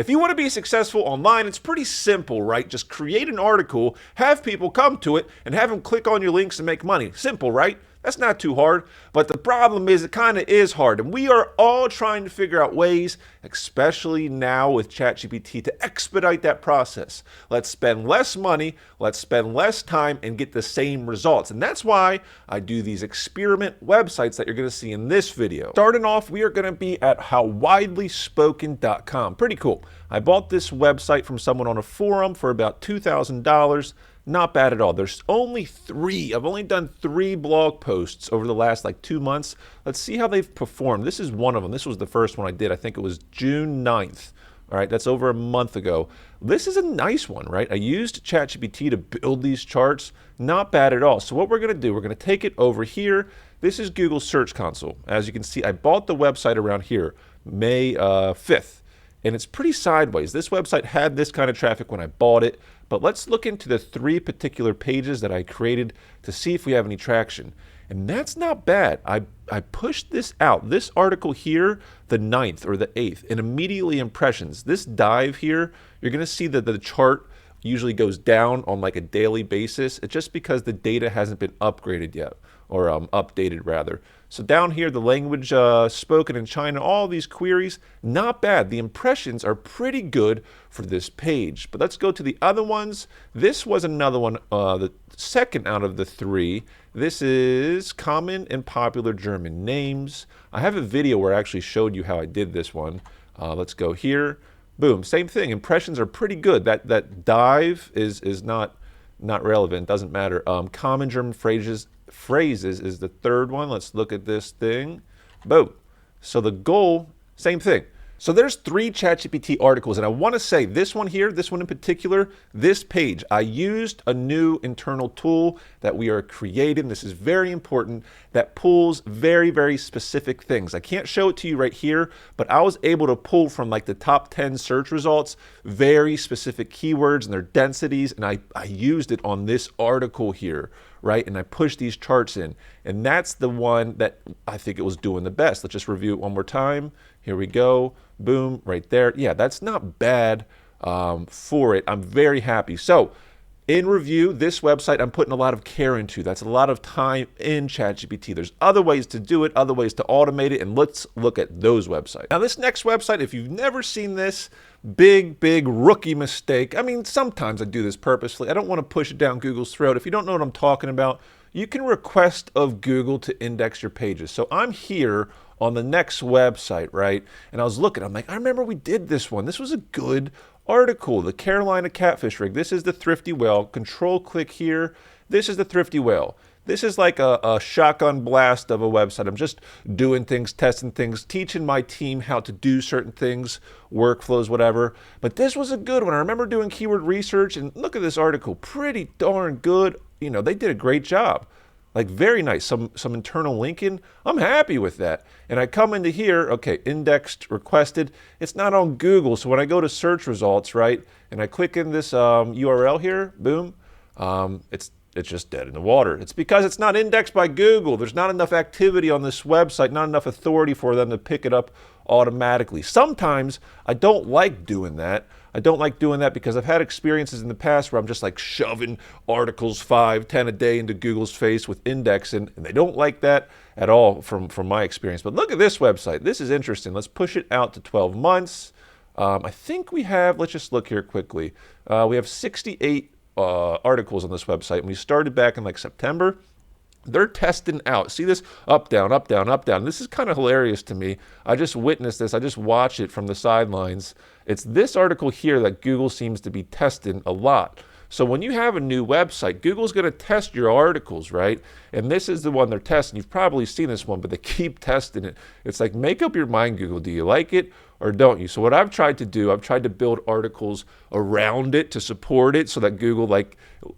If you want to be successful online, it's pretty simple, right? Just create an article, have people come to it, and have them click on your links and make money. Simple, right? That's not too hard. But the problem is it kind of is hard. And we are all trying to figure out ways, especially now with ChatGPT, to expedite that process. Let's spend less money, let's spend less time, and get the same results. And that's why I do these experiment websites that you're going to see in this video. Starting off, we are going to be at howwidlyspoken.com. Pretty cool. I bought this website from someone on a forum for about $2,000. Not bad at all. There's only 3. I've only done 3 blog posts over the last 2 months. Let's see how they've performed. This is one of them. This was the first one I did. I think it was June 9th. All right, that's over a month ago. This is a nice one, right? I used ChatGPT to build these charts. Not bad at all. So what we're going to do, we're going to take it over here. This is Google Search Console. As you can see, I bought the website around here, May 5th. And it's pretty sideways. This website had this kind of traffic when I bought it, but let's look into the 3 particular pages that I created to see if we have any traction. And that's not bad. I pushed this out. This article here, the 9th or the 8th, and immediately impressions. This dive here, you're going to see that the chart usually goes down on a daily basis. It's just because the data hasn't been upgraded yet, or updated rather. So down here, the language spoken in China, all these queries, not bad. The impressions are pretty good for this page. But let's go to the other ones. This was another one, the second out of the 3. This is common and popular German names. I have a video where I actually showed you how I did this one. Let's go here. Boom, same thing. Impressions are pretty good. That dive is not relevant, doesn't matter. Common German phrases is the 3rd one. Let's look at this thing. Boom. So the goal, same thing. So there's 3 ChatGPT articles, and I want to say this one here, this one in particular, this page, I used a new internal tool that we are creating. This is very important, that pulls very, very specific things. I can't show it to you right here, but I was able to pull from the top 10 search results, very specific keywords and their densities, and I used it on this article here, right? And I pushed these charts in, and that's the one that I think it was doing the best. Let's just review it one more time. Here we go. Boom, right there. Yeah, that's not bad for it. I'm very happy. So in review, this website I'm putting a lot of care into. That's a lot of time in ChatGPT. There's other ways to do it, other ways to automate it, and let's look at those websites. Now this next website, if you've never seen this, big rookie mistake. I mean, sometimes I do this purposely. I don't want to push it down Google's throat. If you don't know what I'm talking about, you can request of Google to index your pages. So I'm here on the next website, right? And I was looking, I'm like, I remember we did this one. This was a good article, the Carolina catfish rig. This is the thrifty whale. Control click here. This is the thrifty whale. This is like a shotgun blast of a website. I'm just doing things, testing things, teaching my team how to do certain things, workflows, whatever. But this was a good one. I remember doing keyword research, and look at this article. Pretty darn good. You know, they did a great job. Very nice. Some internal linking. I'm happy with that. And I come into here, okay, indexed, requested. It's not on Google. So when I go to search results, right, and I click in this URL here, boom, it's just dead in the water. It's because it's not indexed by Google. There's not enough activity on this website, not enough authority for them to pick it up automatically. Sometimes I don't like doing that. I don't like doing that because I've had experiences in the past where I'm just shoving articles 5, 10 a day into Google's face with indexing, and they don't like that at all from my experience. But look at this website. This is interesting. Let's push it out to 12 months. I think we have, let's just look here quickly. We have 68 articles on this website, and we started back in September. They're testing out. See this? Up, down, up, down, up, down. This is kind of hilarious to me. I just witnessed this. I just watch it from the sidelines. It's this article here that Google seems to be testing a lot. So when you have a new website, Google's going to test your articles, right? And this is the one they're testing. You've probably seen this one, but they keep testing it. It's make up your mind, Google. Do you like it or don't you? So what I've tried to do, I've tried to build articles around it to support it so that Google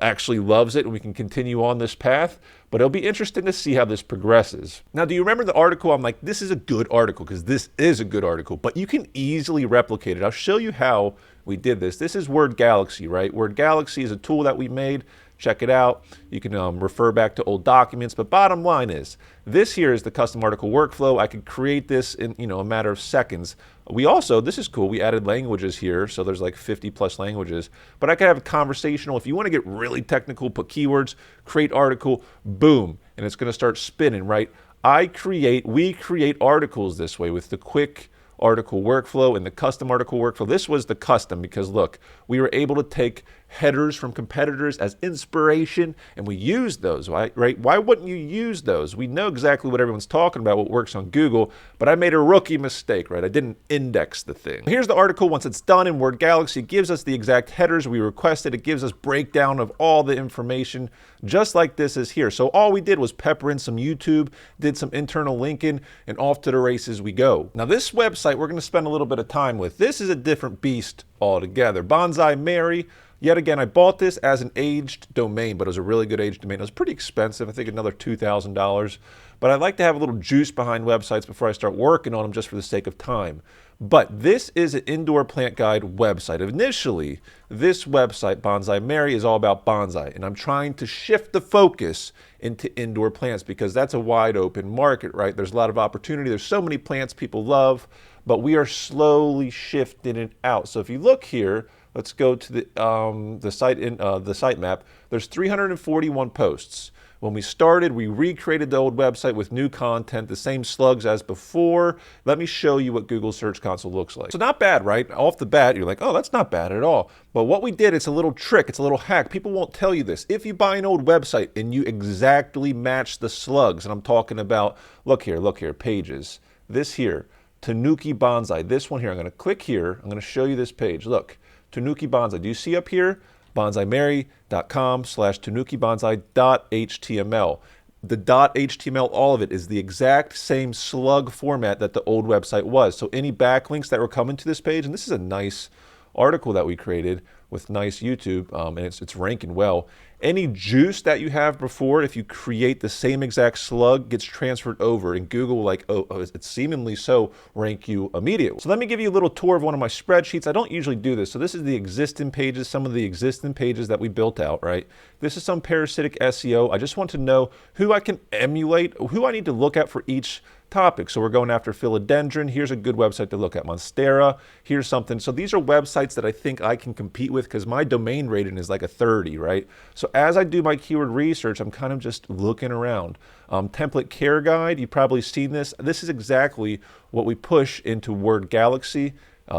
actually loves it and we can continue on this path. But it'll be interesting to see how this progresses. Now, do you remember the article? I'm this is a good article because this is a good article, but you can easily replicate it. I'll show you how we did this. This is Word Galaxy, right? Word Galaxy is a tool that we made. check it out. You can refer back to old documents. But bottom line is, this here is the custom article workflow. I could create this in a matter of seconds. We also, this is cool, we added languages here, so there's like 50 plus languages. But I could have a conversational. If you want to get really technical, put keywords, create article, boom, and it's going to start spinning, right? We create articles this way with the quick article workflow and the custom article workflow. This was the custom because look, we were able to take headers from competitors as inspiration and we used those, right? Why wouldn't you use those? We know exactly what everyone's talking about, what works on Google, but I made a rookie mistake, right? I didn't index the thing. Here's the article. Once it's done in Word Galaxy, it gives us the exact headers we requested. It gives us breakdown of all the information, just like this is here. So all we did was pepper in some YouTube, did some internal linking, and off to the races we go. Now this website we're going to spend a little bit of time with. This is a different beast altogether. Bonsai Mary. Yet again, I bought this as an aged domain, but it was a really good aged domain. It was pretty expensive, I think another $2,000. But I like to have a little juice behind websites before I start working on them just for the sake of time. But this is an indoor plant guide website. Initially, this website, Bonsai Mary, is all about bonsai. And I'm trying to shift the focus into indoor plants because that's a wide open market, right? There's a lot of opportunity. There's so many plants people love, but we are slowly shifting it out. So if you look here, let's go to the site map. There's 341 posts. When we started, we recreated the old website with new content, the same slugs as before. Let me show you what Google Search Console looks like. So not bad, right? Off the bat, you're like, oh, that's not bad at all. But what we did, it's a little trick, it's a little hack. People won't tell you this. If you buy an old website and you exactly match the slugs, and I'm talking about, look here, pages. This here, Tanuki Bonsai. This one here, I'm gonna click here. I'm gonna show you this page. Look, Tanuki Bonsai. Do you see up here? bonsaimary.com/tanukibonsai.html. The .html, all of it, is the exact same slug format that the old website was. So any backlinks that were coming to this page, and this is a nice article that we created with nice YouTube, and it's ranking well. Any juice that you have before, if you create the same exact slug, gets transferred over, and Google will like, oh, it's seemingly so, rank you immediately. So let me give you a little tour of one of my spreadsheets. I don't usually do this. So this is the existing pages, some of the existing pages that we built out, right? This is some parasitic SEO. I just want to know who I can emulate, who I need to look at for each topic. So we're going after philodendron. Here's a good website to look at. Monstera. Here's something. So these are websites that I think I can compete with because my domain rating is like a 30, right? So as I do my keyword research, I'm kind of just looking around. Template care guide. You've probably seen this. This is exactly what we push into Word Galaxy.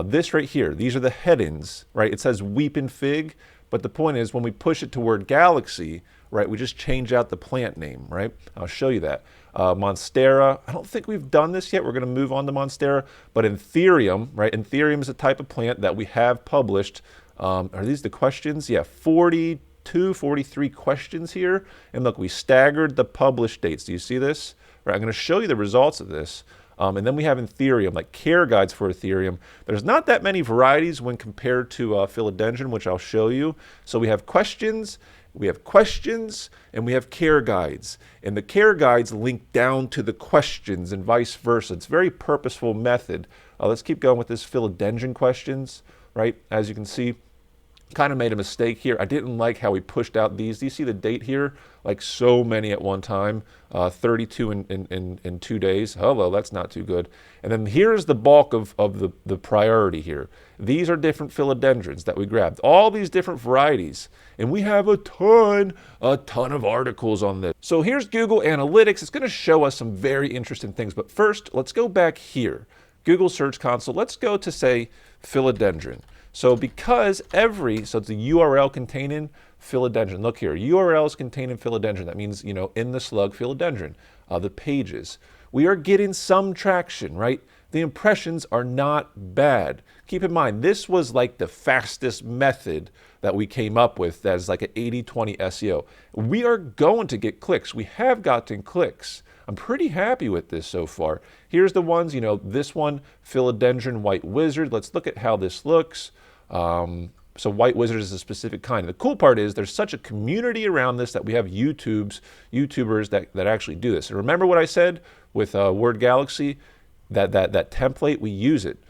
This right here, these are the headings, right? It says weeping fig, but the point is when we push it to Word Galaxy, right, we just change out the plant name, right? I'll show you that. Monstera, I don't think we've done this yet. We're going to move on to Monstera, but Anthurium, right? Anthurium is a type of plant that we have published. Are these the questions? Yeah, 42, 43 questions here. And look, we staggered the published dates. Do you see this? Right, I'm going to show you the results of this. And then we have Anthurium, like care guides for Anthurium. There's not that many varieties when compared to philodendron, which I'll show you. So we have questions, and we have care guides. And the care guides link down to the questions and vice versa. It's a very purposeful method. Let's keep going with this philodendron questions, right? As you can see, kind of made a mistake here. I didn't like how we pushed out these. Do you see the date here? Like so many at one time, 32 in 2 days. Hello, that's not too good. And then here's the bulk of the priority here. These are different philodendrons that we grabbed. All these different varieties. And we have a ton of articles on this. So here's Google Analytics. It's going to show us some very interesting things. But first, let's go back here. Google Search Console. Let's go to, say, philodendron. So because so it's a URL containing philodendron. Look here, URLs containing philodendron. That means, in the slug philodendron, the pages. We are getting some traction, right? The impressions are not bad. Keep in mind, this was like the fastest method that we came up with that is like an 80-20 SEO. We are going to get clicks. We have gotten clicks. I'm pretty happy with this so far. Here's the ones, this one, philodendron white wizard. Let's look at how this looks. So white wizard is a specific kind. The cool part is there's such a community around this that we have YouTubers that actually do this. And remember what I said with Word Galaxy, that template, we use it.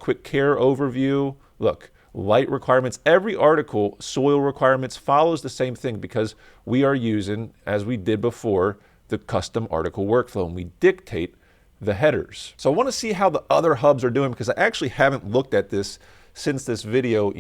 Quick care overview. Look, light requirements. Every article, soil requirements, follows the same thing because we are using, as we did before, the custom article workflow, and we dictate the headers. So I want to see how the other hubs are doing because I actually haven't looked at this since this video,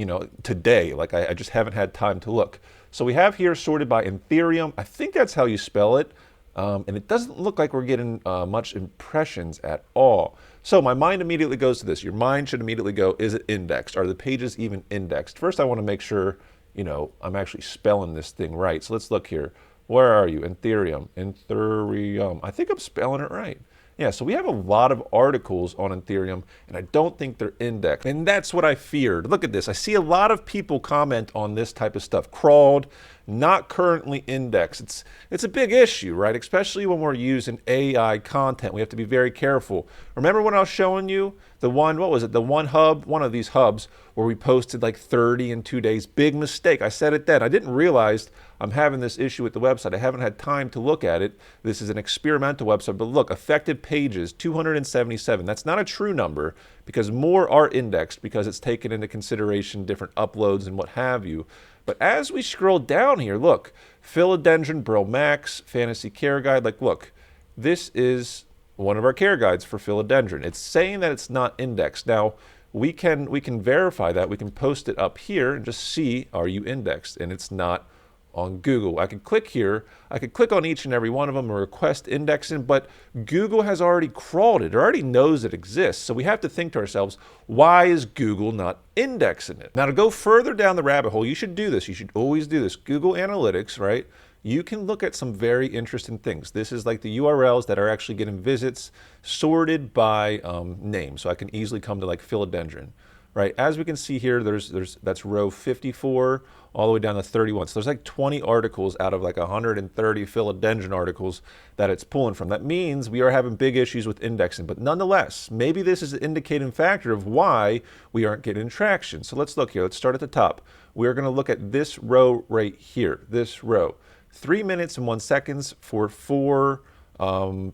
today. Like I just haven't had time to look. So we have here sorted by Ethereum. I think that's how you spell it. And it doesn't look like we're getting much impressions at all. So my mind immediately goes to this. Your mind should immediately go, is it indexed? Are the pages even indexed? First, I want to make sure, I'm actually spelling this thing right. So let's look here. Where are you? Ethereum. I think I'm spelling it right. Yeah, so we have a lot of articles on Ethereum, and I don't think they're indexed. And that's what I feared. Look at this. I see a lot of people comment on this type of stuff. Crawled, not currently indexed. It's a big issue, right? Especially when we're using AI content. We have to be very careful. Remember when I was showing you the one, what was it? The one hub, one of these hubs where we posted like 30 in 2 days. Big mistake. I said it then. I didn't realize I'm having this issue with the website. I haven't had time to look at it. This is an experimental website, but look, affected pages, 277. That's not a true number because more are indexed because it's taken into consideration different uploads and what have you. But as we scroll down here, look, Philodendron, Bromax, Fantasy Care Guide, like look, this is one of our care guides for Philodendron. It's saying that it's not indexed. Now, we can verify that. We can post it up here and just see, are you indexed? And it's not on Google. I can click here. I could click on each and every one of them and request indexing, but Google has already crawled it. It already knows it exists. So we have to think to ourselves, why is Google not indexing it? Now, to go further down the rabbit hole, you should do this. You should always do this. Google Analytics, right? You can look at some very interesting things. This is like the URLs that are actually getting visits sorted by name. So I can easily come to like Philodendron, right? As we can see here, that's row 54 all the way down to 31. So there's like 20 articles out of like 130 Philodendron articles that it's pulling from. That means we are having big issues with indexing, but nonetheless, maybe this is an indicating factor of why we aren't getting traction. So let's look here. Let's start at the top. We're going to look at this row right here, this row. 3 minutes and 1 second for 4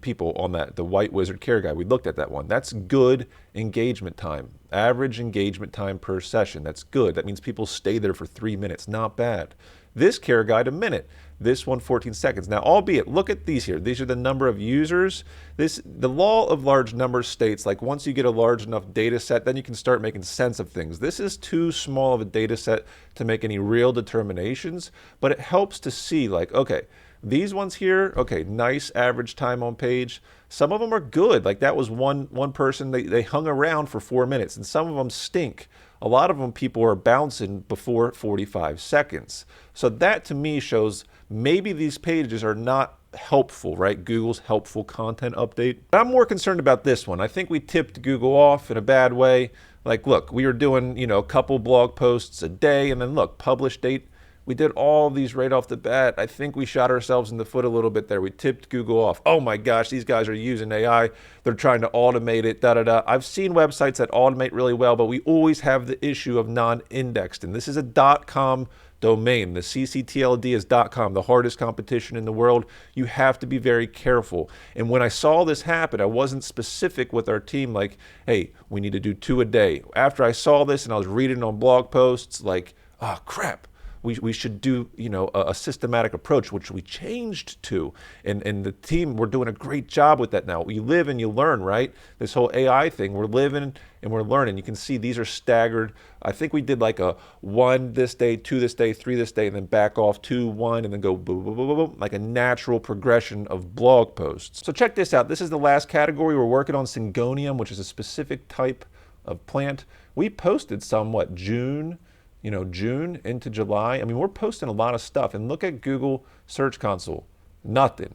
people on that, the White Wizard Care Guide. We looked at that one. That's good engagement time. Average engagement time per session. That's good. That means people stay there for 3 minutes. Not bad. This care guide, a minute. This one, 14 seconds. Now, albeit, look at these here. These are the number of users. The law of large numbers states, like once you get a large enough data set, then you can start making sense of things. This is too small of a data set to make any real determinations, but it helps to see like, okay, these ones here, okay, nice average time on page. Some of them are good. Like that was one person, they hung around for 4 minutes, and some of them stink. A lot of them people are bouncing before 45 seconds. So that to me shows maybe these pages are not helpful, right? Google's helpful content update. But I'm more concerned about this one. I think we tipped Google off in a bad way. Like, look, we were doing, a couple blog posts a day, and then look, publish date. We did all these right off the bat. I think we shot ourselves in the foot a little bit there. We tipped Google off. Oh my gosh, these guys are using AI. They're trying to automate it, da-da-da. I've seen websites that automate really well, but we always have the issue of non-indexed. And this is a .com domain. The CCTLD is .com, the hardest competition in the world. You have to be very careful. And when I saw this happen, I wasn't specific with our team like, hey, we need to do 2 a day. After I saw this and I was reading on blog posts like, oh crap. We should do, a systematic approach, which we changed to. And the team, we're doing a great job with that now. You live and you learn, right? This whole AI thing, we're living and we're learning. You can see these are staggered. I think we did like a 1 this day, 2 this day, 3 this day, and then back off 2, 1, and then go boom, boom, boom, boom, boom, like a natural progression of blog posts. So check this out. This is the last category. We're working on Syngonium, which is a specific type of plant. We posted some, June into July. I mean, we're posting a lot of stuff. And look at Google Search Console. Nothing.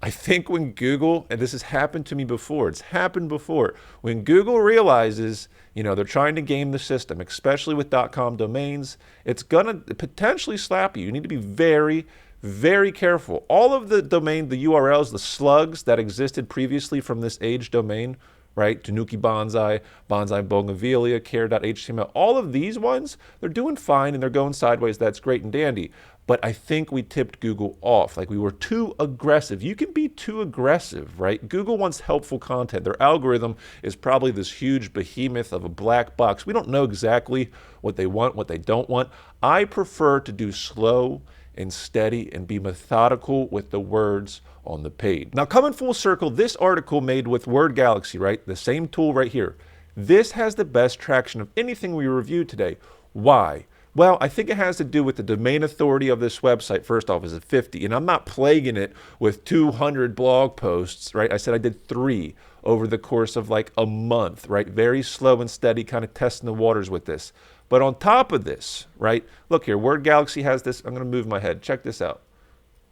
I think when Google, and this has happened to me before, it's happened before, when Google realizes, they're trying to game the system, especially with .com domains, it's going to potentially slap you. You need to be very, very careful. All of the domain, the URLs, the slugs that existed previously from this age domain right? Tanuki Bonsai, Bonsai Bougainvillea, Care.html. All of these ones, they're doing fine and they're going sideways. That's great and dandy. But I think we tipped Google off. Like we were too aggressive. You can be too aggressive, right? Google wants helpful content. Their algorithm is probably this huge behemoth of a black box. We don't know exactly what they want, what they don't want. I prefer to do slow and steady and be methodical with the words on the page. Now, coming full circle, this article made with Word Galaxy, right? The same tool right here. This has the best traction of anything we reviewed today. Why? Well, I think it has to do with the domain authority of this website. First off, is at 50, and I'm not plaguing it with 200 blog posts, right? I said I did 3 over the course of like a month, right? Very slow and steady, kind of testing the waters with this. But on top of this, right? Look here, Word Galaxy has this. I'm going to move my head. Check this out.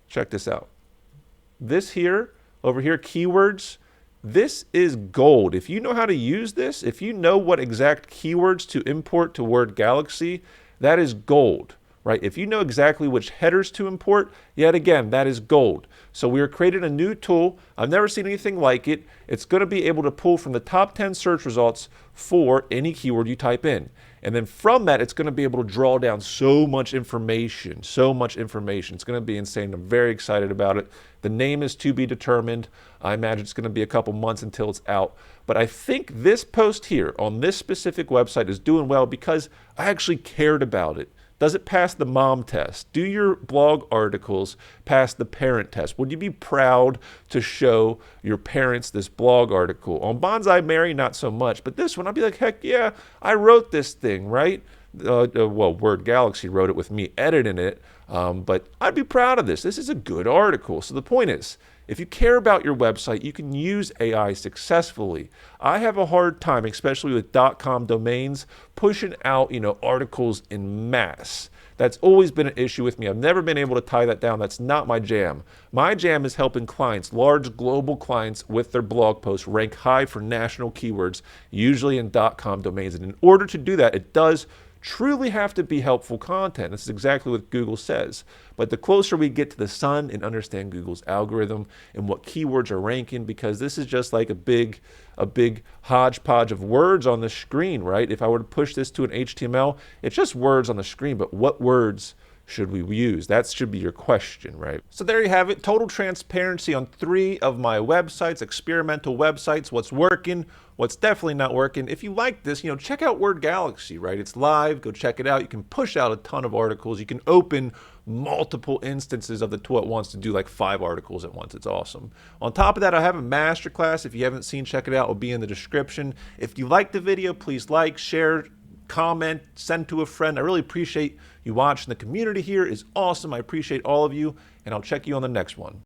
Check this out. This here, over here, keywords, this is gold. If you know how to use this, if you know what exact keywords to import to Word Galaxy, that is gold, right? If you know exactly which headers to import, yet again, that is gold. So we are creating a new tool. I've never seen anything like it. It's going to be able to pull from the top 10 search results for any keyword you type in. And then from that, it's going to be able to draw down so much information, so much information. It's going to be insane. I'm very excited about it. The name is to be determined. I imagine it's going to be a couple months until it's out. But I think this post here on this specific website is doing well because I actually cared about it. Does it pass the mom test? Do your blog articles pass the parent test? Would you be proud to show your parents this blog article? On Bonsai Mary, not so much, but this one, I'd be like, heck yeah, I wrote this thing, right? Well, Word Galaxy wrote it with me editing it, but I'd be proud of this. This is a good article. So the point is, if you care about your website, you can use AI successfully. I have a hard time, especially with .com domains, pushing out, articles in mass. That's always been an issue with me. I've never been able to tie that down. That's not my jam. My jam is helping clients, large global clients, with their blog posts rank high for national keywords, usually in .com domains. And in order to do that, it does truly have to be helpful content. This is exactly what Google says. But the closer we get to the sun and understand Google's algorithm and what keywords are ranking, because this is just like a big hodgepodge of words on the screen, right? If I were to push this to an HTML, it's just words on the screen, but what words should we use? That should be your question, right? So there you have it. Total transparency on 3 of my websites, experimental websites, what's working, what's definitely not working. If you like this, check out Word Galaxy, right? It's live. Go check it out. You can push out a ton of articles. You can open multiple instances of the tool at once to do like 5 articles at once. It's awesome. On top of that, I have a masterclass. If you haven't seen, check it out. It'll be in the description. If you like the video, please like, share, comment, send to a friend. I really appreciate you watching. The community here is awesome. I appreciate all of you, and I'll check you on the next one.